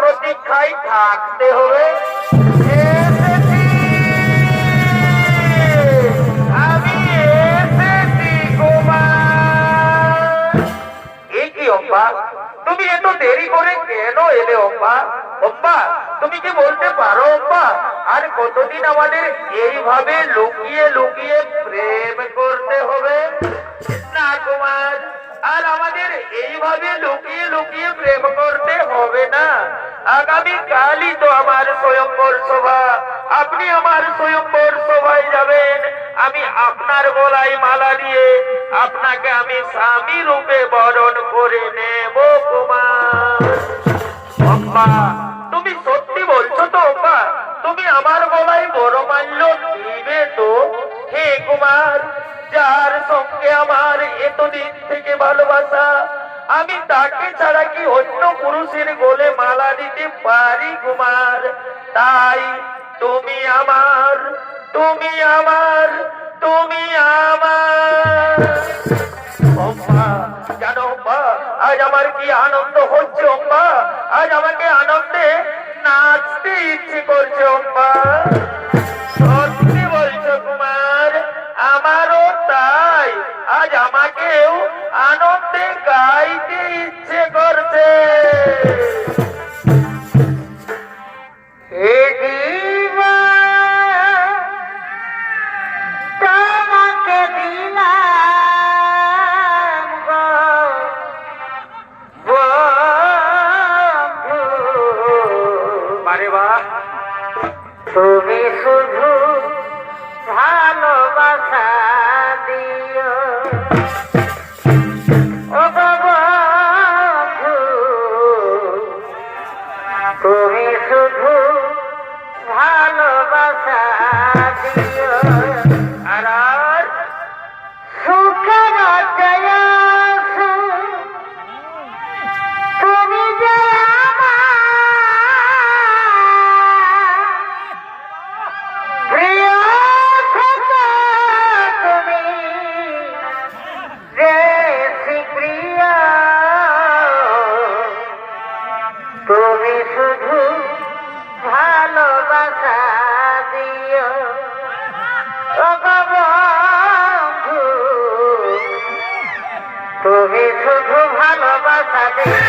প্রতীক্ষায় থাকতে হবে। আমি এসেছি কুমার। এই কি অম্বা, তুমি এত দেরি করে কেন এলে অম্বা? অম্বা তুমি কি বলতে পারো অম্বা আর কতদিন আমাদের এইভাবে লুকিয়ে লুকিয়ে প্রেম করতে হবে? না কুমার, আর আমাদের এইভাবে লুকিয়ে লুকিয়ে প্রেম করতে হবে না। আগামী কালই তো আমার স্বয়ংবর সভা, আপনি আমার স্বয়ংবর সভায় যাবেন। আমি আপনার গলায় মালা দিয়ে আপনাকে আমি স্বামী রূপে বরণ করে নেব কুমার। অম্বা তুমি সত্যি বলছো তো অম্বা? তুমি আমার গলায় বরমাল্য দিবে তো? হে কুমার, যার সঙ্গে আমার এতদিন থেকে ভালোবাসা, আমি তাকে ছাড়া কি অন্য পুরুষের গলে মালা দিতে পারি কুমার? তাই তুমি আমার, তুমি আমার, তুমি আমার। অম্বা জানো অম্বা, আজ আমার কি আনন্দ হচ্ছে অম্বা, আজ আমাকে আনন্দে নাচতে ইচ্ছে করছে অম্বা। সত্যি বলছো কুমার? আমারও তাই, আজ আমাকেও আনন্দে গাইতে ইচ্ছে করছে। তোমার তুমি শুধু ভালোবাসা দিও ও গো বন্ধু, তুমি শুধু ভালোবাসা দিও। আর সুখের জয়াসু তুমি যে প্রিয় থেকে তুমি বেশি প্রিয়, তুমি শুধু ভালোবাসা দিও ও গো বন্ধু, তুমি শুধু ভালোবাসা দিও।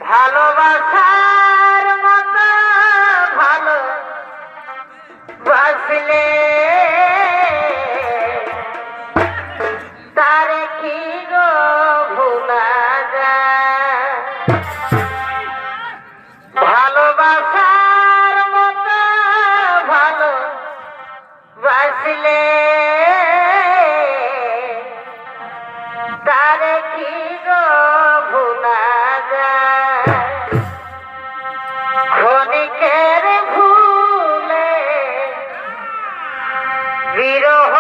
ভালোবাসার মতো ভালো বাসলে তারে কি গো ভুলা যায়, ভালোবাসার মতো ভালো বাসলে তারে কি গো ভুলা যায়, ক্ষণিকের ভুলে বিরহ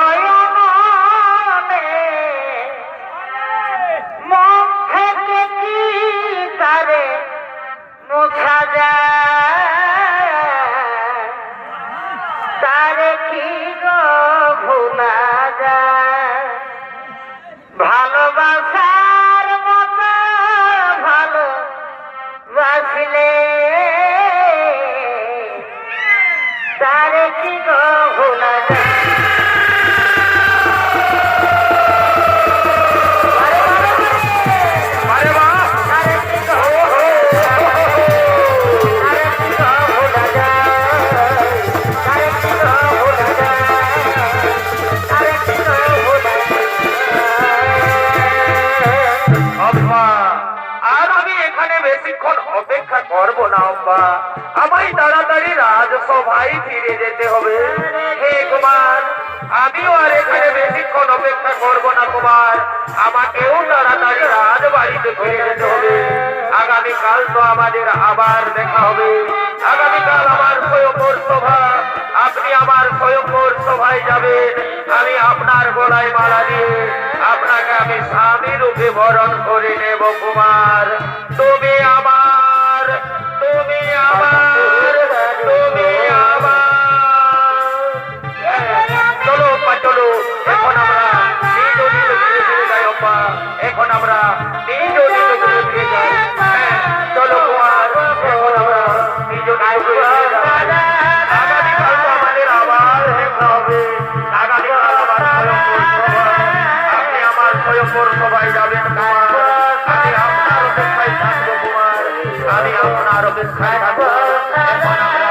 মনে মন থেকে কি তারে মোছা যায়, তারে কি গো ভুলা যায়, ভালোবাসার মতো ভালো বাসলে তারে কি গো ভোলা যায়। আরে বাহ! তারে কি গো তারে কি গো ভোলা যায়, তারে কি গো ভোলা যায়, তারে কি গো ভোলা যায়। আব্বা, আর আমি এখানে বেশিক্ষণ অপেক্ষা করব না আব্বা, আমায় তাড়াতাড়ি রাজসভায় ফিরে যেতে হবে। হে কুমার, আমিও আর এখানে বেশিক্ষণ অপেক্ষা করব না কুমার, আমাকেও তাড়াতাড়ি রাজবাড়িতে ফিরে যেতে হবে। আগামীকাল তো আমাদের আবার দেখা হবে, আগামীকাল আমার স্বয়ংবর সভা, আপনি আমার স্বয়ংবর সভায় যাবেন, আমি আপনার গলায় মালা দিয়ে আপনাকে আমি স্বামী রূপে বরণ করে নেব কুমার। তুমি আমার, তুমি আমার, তুমি আমার। চলো অপ্পা চলো, এখন আমরা নিজ নিজ গৃহে ফিরে যাই অপ্পা, এখন আমরা নিজ নিজ গৃহে ফিরে যাই। চলো কুমার, এখন আমরা নিজ নিজ গৃহে ফিরে যাই। আগামীকাল তো আমাদের আবার দেখা হবে, আগামীকাল আবার স্বয়ংবর সভায় যাবেন কুমার, আমি আপনার অপেক্ষায় থাকবো কুমার, আমি আপনার অপেক্ষায় থাকবো। এখন আমরা